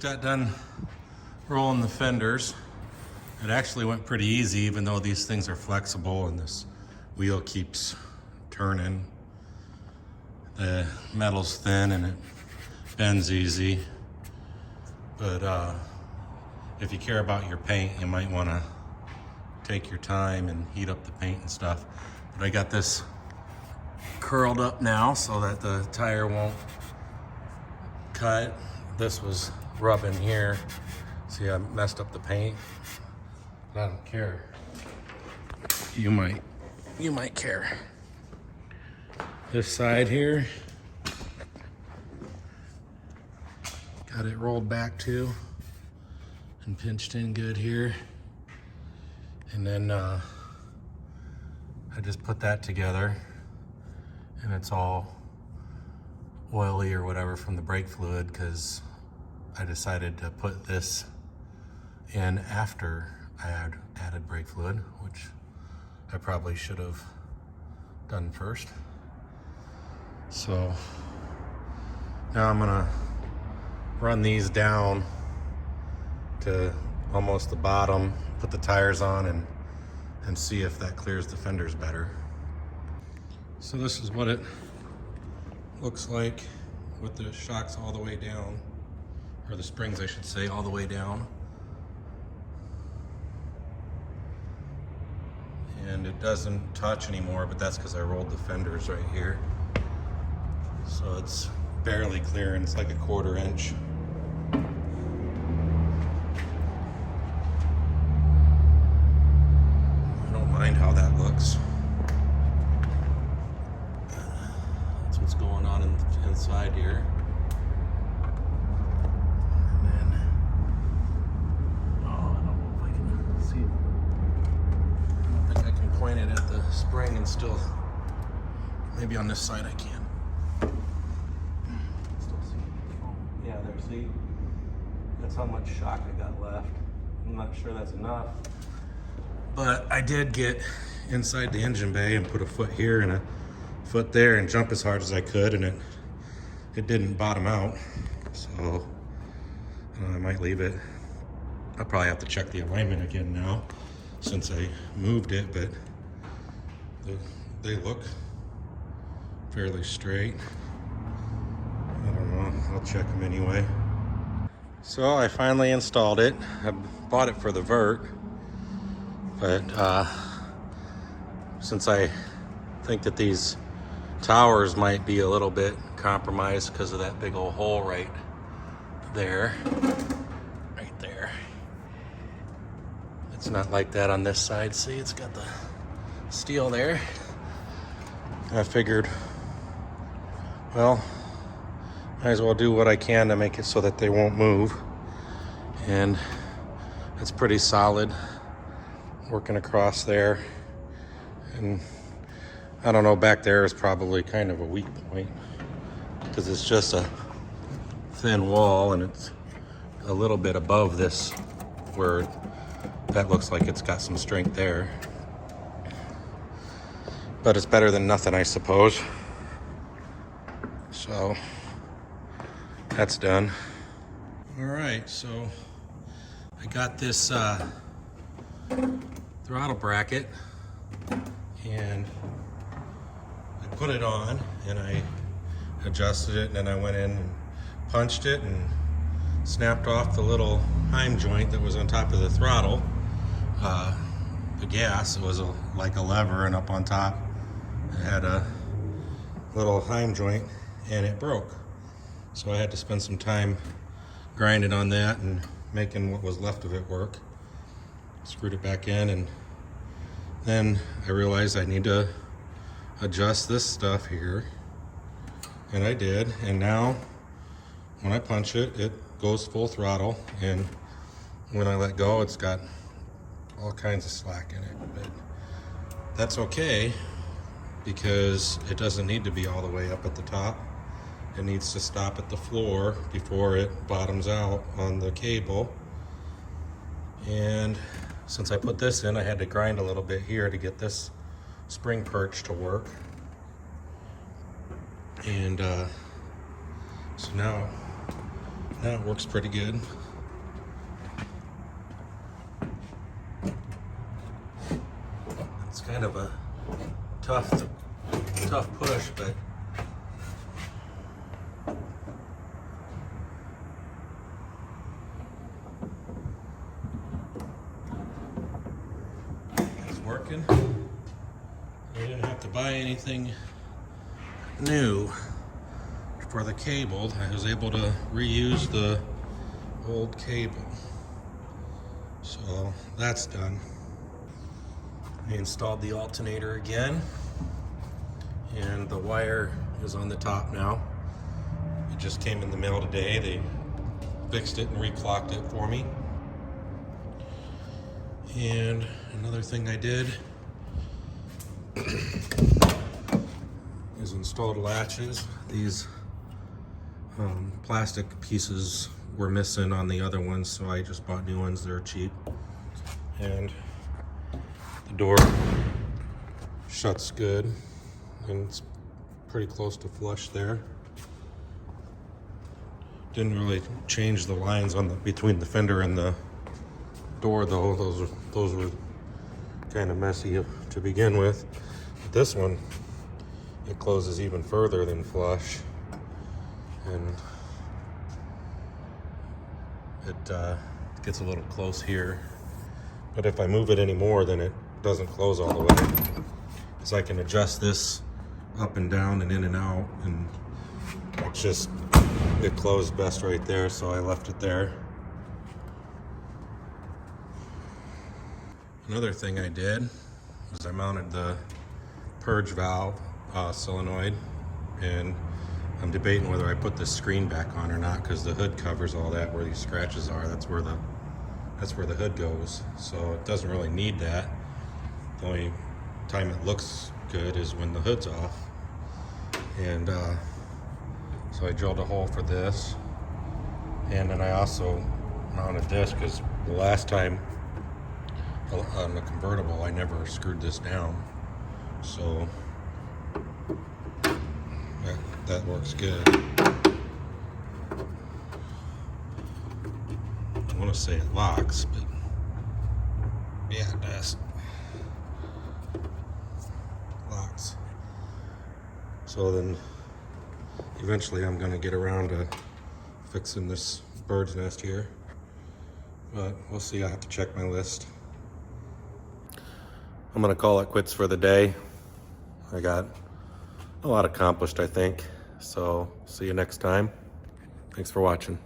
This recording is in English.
got done rolling the fenders. It actually went pretty easy, even though these things are flexible and this wheel keeps turning. The metal's thin and it bends easy. But if you care about your paint, you might want to take your time and heat up the paint and stuff. But I got this curled up now so that the tire won't cut. This was rubbing here. See, I messed up the paint. I don't care. You might care. This side here, got it rolled back too and pinched in good here. And then I just put that together, and it's all oily or whatever from the brake fluid, because I decided to put this in after I had added brake fluid, which I probably should have done first. So now I'm gonna run these down to almost the bottom, put the tires on, and see if that clears the fenders better. So this is what it looks like with the shocks all the way down, or the springs I should say, all the way down. And it doesn't touch anymore, but that's because I rolled the fenders right here. So it's barely clearing, it's like a 1/4 inch. I don't mind how that looks. That's what's going on inside here. And then, I don't know if I can see it. I don't think I can point it at the spring and still, maybe on this side I can. Still see it. Oh, yeah, there, see? That's how much shock I got left. I'm not sure that's enough. But I did get inside the engine bay and put a foot here and a foot there and jump as hard as I could, and it didn't bottom out. So I might leave it. I'll probably have to check the alignment again now since I moved it, but they look fairly straight. I don't know, I'll check them anyway. So I finally installed it. I bought it for the vert, but since I think that these towers might be a little bit compromised because of that big old hole right there. It's not like that on this side. See, it's got the steel there. I figured, well, might as well do what I can to make it so that they won't move. And it's pretty solid working across there. And I don't know, back there is probably kind of a weak point because it's just a thin wall and it's a little bit above this where that looks like it's got some strength there. But it's better than nothing, I suppose. So that's done. All right, so I got this throttle bracket and I put it on and I adjusted it, and then I went in and punched it and snapped off the little Heim joint that was on top of the throttle. The gas, it was like a lever, and up on top it had a little Heim joint and it broke. So I had to spend some time grinding on that and making what was left of it work. Screwed it back in, and then I realized I need to adjust this stuff here, and I did. And now when I punch it, it goes full throttle, and when I let go, it's got all kinds of slack in it. But that's okay, because it doesn't need to be all the way up at the top. It needs to stop at the floor before it bottoms out on the cable. And since I put this in, I had to grind a little bit here to get this spring perch to work. And so now That works pretty good. It's kind of a tough push, but it's working. I didn't have to buy anything new for the cable. I was able to reuse the old cable. So that's done. I installed the alternator again, and the wire is on the top now. It just came in the mail today. They fixed it and reclocked it for me. And another thing I did is installed latches. These plastic pieces were missing on the other ones, so I just bought new ones. They're cheap. And the door shuts good, and it's pretty close to flush there. Didn't really change the lines on the between the fender and the door though. Those were kind of messy to begin with. But this one, it closes even further than flush, and it gets a little close here. But if I move it anymore, then it doesn't close all the way. So I can adjust this up and down and in and out, and it closed best right there, so I left it there. Another thing I did was I mounted the purge valve solenoid, and I'm debating whether I put the screen back on or not, because the hood covers all that where these scratches are. That's where the hood goes, so it doesn't really need that. The only time it looks good is when the hood's off. And so I drilled a hole for this, and then I also mounted this because the last time on the convertible I never screwed this down, so that works good. I want to say it locks, but yeah, it does. Locks. So then eventually I'm going to get around to fixing this bird's nest here, but we'll see. I have to check my list. I'm going to call it quits for the day. I got a lot accomplished, I think. So see you next time. Thanks for watching.